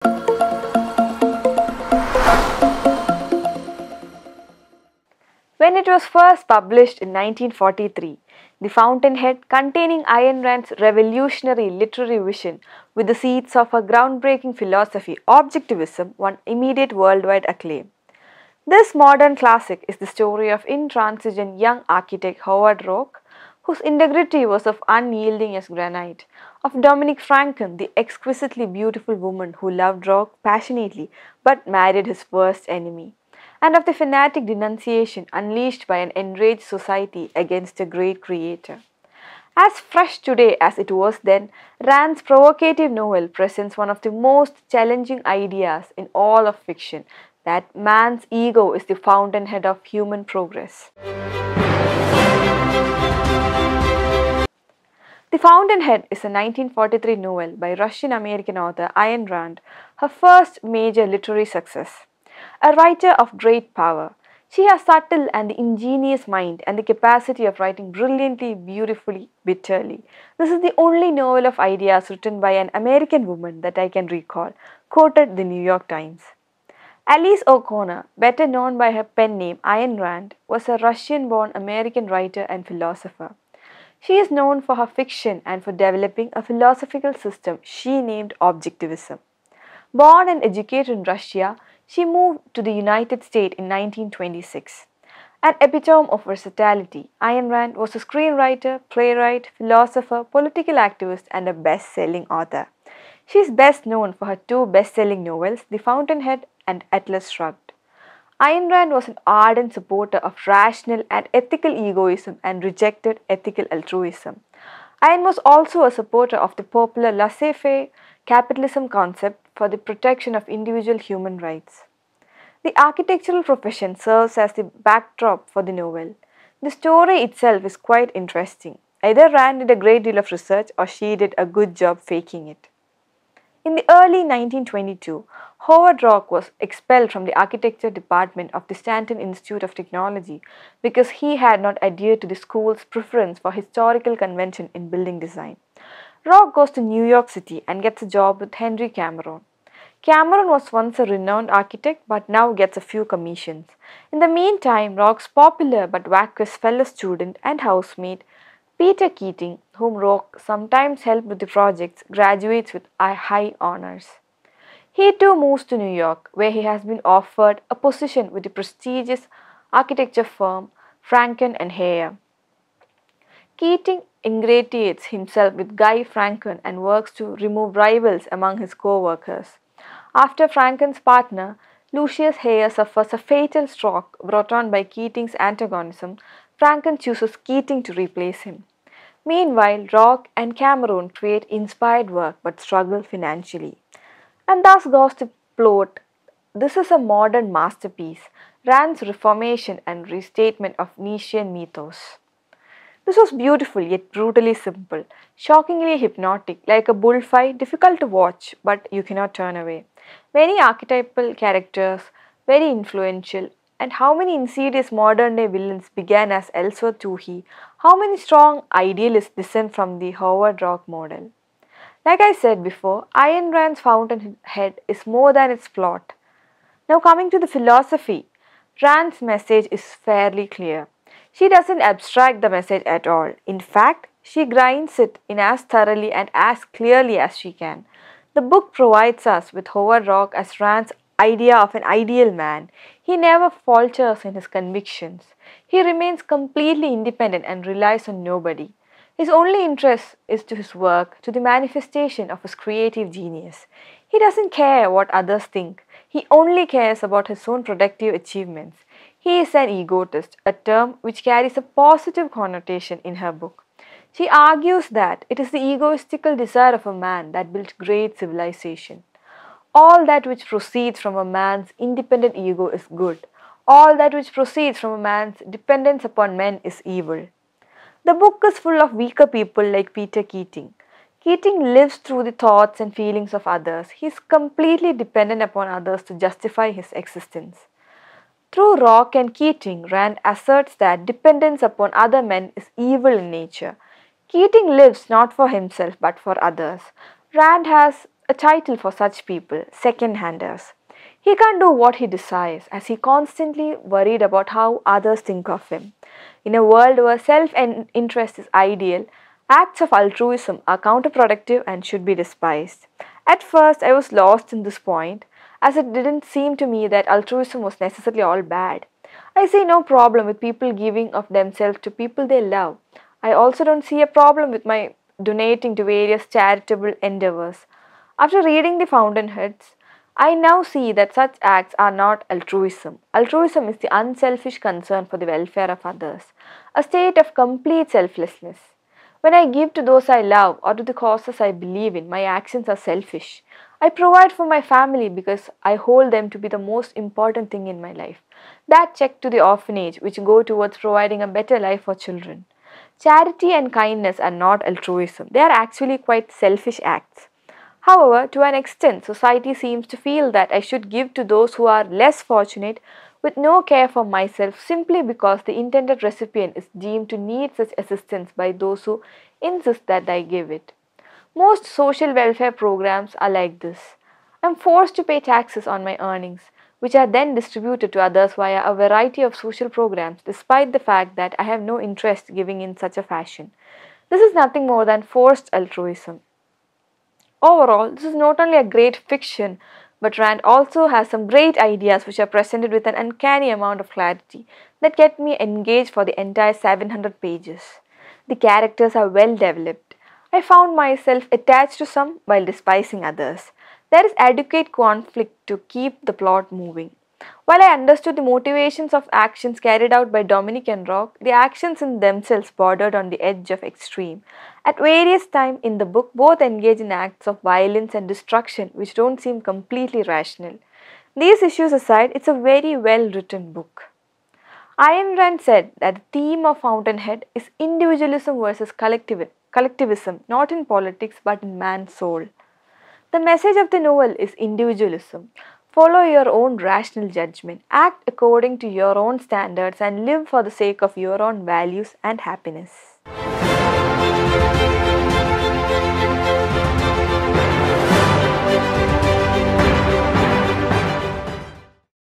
When it was first published in 1943, The Fountainhead, containing Ayn Rand's revolutionary literary vision with the seeds of her groundbreaking philosophy, Objectivism, won immediate worldwide acclaim. This modern classic is the story of intransigent young architect Howard Roark, whose integrity was of unyielding as granite, of Dominique Francon, the exquisitely beautiful woman who loved Roark passionately but married his worst enemy, and of the fanatic denunciation unleashed by an enraged society against a great creator. As fresh today as it was then, Rand's provocative novel presents one of the most challenging ideas in all of fiction, that man's ego is the fountainhead of human progress. The Fountainhead is a 1943 novel by Russian-American author Ayn Rand, her first major literary success. A writer of great power, she has subtle and ingenious mind and the capacity of writing brilliantly, beautifully, bitterly. This is the only novel of ideas written by an American woman that I can recall, quoted the New York Times. Alice O'Connor, better known by her pen name Ayn Rand, was a Russian-born American writer and philosopher. She is known for her fiction and for developing a philosophical system she named Objectivism. Born and educated in Russia, she moved to the United States in 1926. An epitome of versatility, Ayn Rand was a screenwriter, playwright, philosopher, political activist, and a best-selling author. She is best known for her two best-selling novels, The Fountainhead and Atlas Shrugged. Ayn Rand was an ardent supporter of rational and ethical egoism and rejected ethical altruism. Ayn was also a supporter of the popular laissez-faire capitalism concept for the protection of individual human rights. The architectural profession serves as the backdrop for the novel. The story itself is quite interesting. Either Rand did a great deal of research or she did a good job faking it. In the early 1922, Howard Roark was expelled from the architecture department of the Stanton Institute of Technology because he had not adhered to the school's preference for historical convention in building design. Roark goes to New York City and gets a job with Henry Cameron. Cameron was once a renowned architect but now gets a few commissions. In the meantime, Roark's popular but vacuous fellow student and housemate Peter Keating, whom Roark sometimes helped with the projects, graduates with high honors. He too moves to New York, where he has been offered a position with the prestigious architecture firm Francon and Hare. Keating ingratiates himself with Guy Francon and works to remove rivals among his co-workers. After Francon's partner, Lucius Hare suffers a fatal stroke brought on by Keating's antagonism, Francon chooses Keating to replace him. Meanwhile, Roark and Cameron create inspired work but struggle financially. And thus goes the plot. This is a modern masterpiece, Rand's reformation and restatement of Nietzschean mythos. This was beautiful yet brutally simple, shockingly hypnotic, like a bullfight, difficult to watch, but you cannot turn away. Many archetypal characters, very influential, and how many insidious modern-day villains began as Elsewhere Toohey, how many strong idealists descend from the Howard Roark model. Like I said before, Ayn Rand's Fountainhead is more than its plot. Now coming to the philosophy, Rand's message is fairly clear. She doesn't abstract the message at all. In fact, she grinds it in as thoroughly and as clearly as she can. The book provides us with Howard Roark as Rand's idea of an ideal man. He never falters in his convictions. He remains completely independent and relies on nobody. His only interest is to his work, to the manifestation of his creative genius. He doesn't care what others think. He only cares about his own productive achievements. He is an egotist, a term which carries a positive connotation in her book. She argues that it is the egoistical desire of a man that built great civilization. All that which proceeds from a man's independent ego is good. All that which proceeds from a man's dependence upon men is evil. The book is full of weaker people like Peter Keating. Keating lives through the thoughts and feelings of others. He is completely dependent upon others to justify his existence. Through Roark and Keating, Rand asserts that dependence upon other men is evil in nature. Keating lives not for himself but for others. Rand has a title for such people, second-handers. He can't do what he desires as he constantly worried about how others think of him. In a world where self-interest is ideal, acts of altruism are counterproductive and should be despised. At first, I was lost in this point, as it didn't seem to me that altruism was necessarily all bad. I see no problem with people giving of themselves to people they love. I also don't see a problem with my donating to various charitable endeavors. After reading the Fountainheads, I now see that such acts are not altruism. Altruism is the unselfish concern for the welfare of others, a state of complete selflessness. When I give to those I love or to the causes I believe in, my actions are selfish. I provide for my family because I hold them to be the most important thing in my life. That check to the orphanage, which go towards providing a better life for children. Charity and kindness are not altruism, they are actually quite selfish acts. However, to an extent, society seems to feel that I should give to those who are less fortunate with no care for myself simply because the intended recipient is deemed to need such assistance by those who insist that I give it. Most social welfare programs are like this. I am forced to pay taxes on my earnings, which are then distributed to others via a variety of social programs, despite the fact that I have no interest giving in such a fashion. This is nothing more than forced altruism. Overall, this is not only a great fiction, but Rand also has some great ideas which are presented with an uncanny amount of clarity that get me engaged for the entire 700 pages. The characters are well developed. I found myself attached to some while despising others. There is adequate conflict to keep the plot moving. While I understood the motivations of actions carried out by Dominique and Roark, the actions in themselves bordered on the edge of extreme. At various times in the book, both engage in acts of violence and destruction which don't seem completely rational. These issues aside, it's a very well written book. Ayn Rand said that the theme of Fountainhead is individualism versus collectivism, not in politics but in man's soul. The message of the novel is individualism. Follow your own rational judgment, act according to your own standards, and live for the sake of your own values and happiness.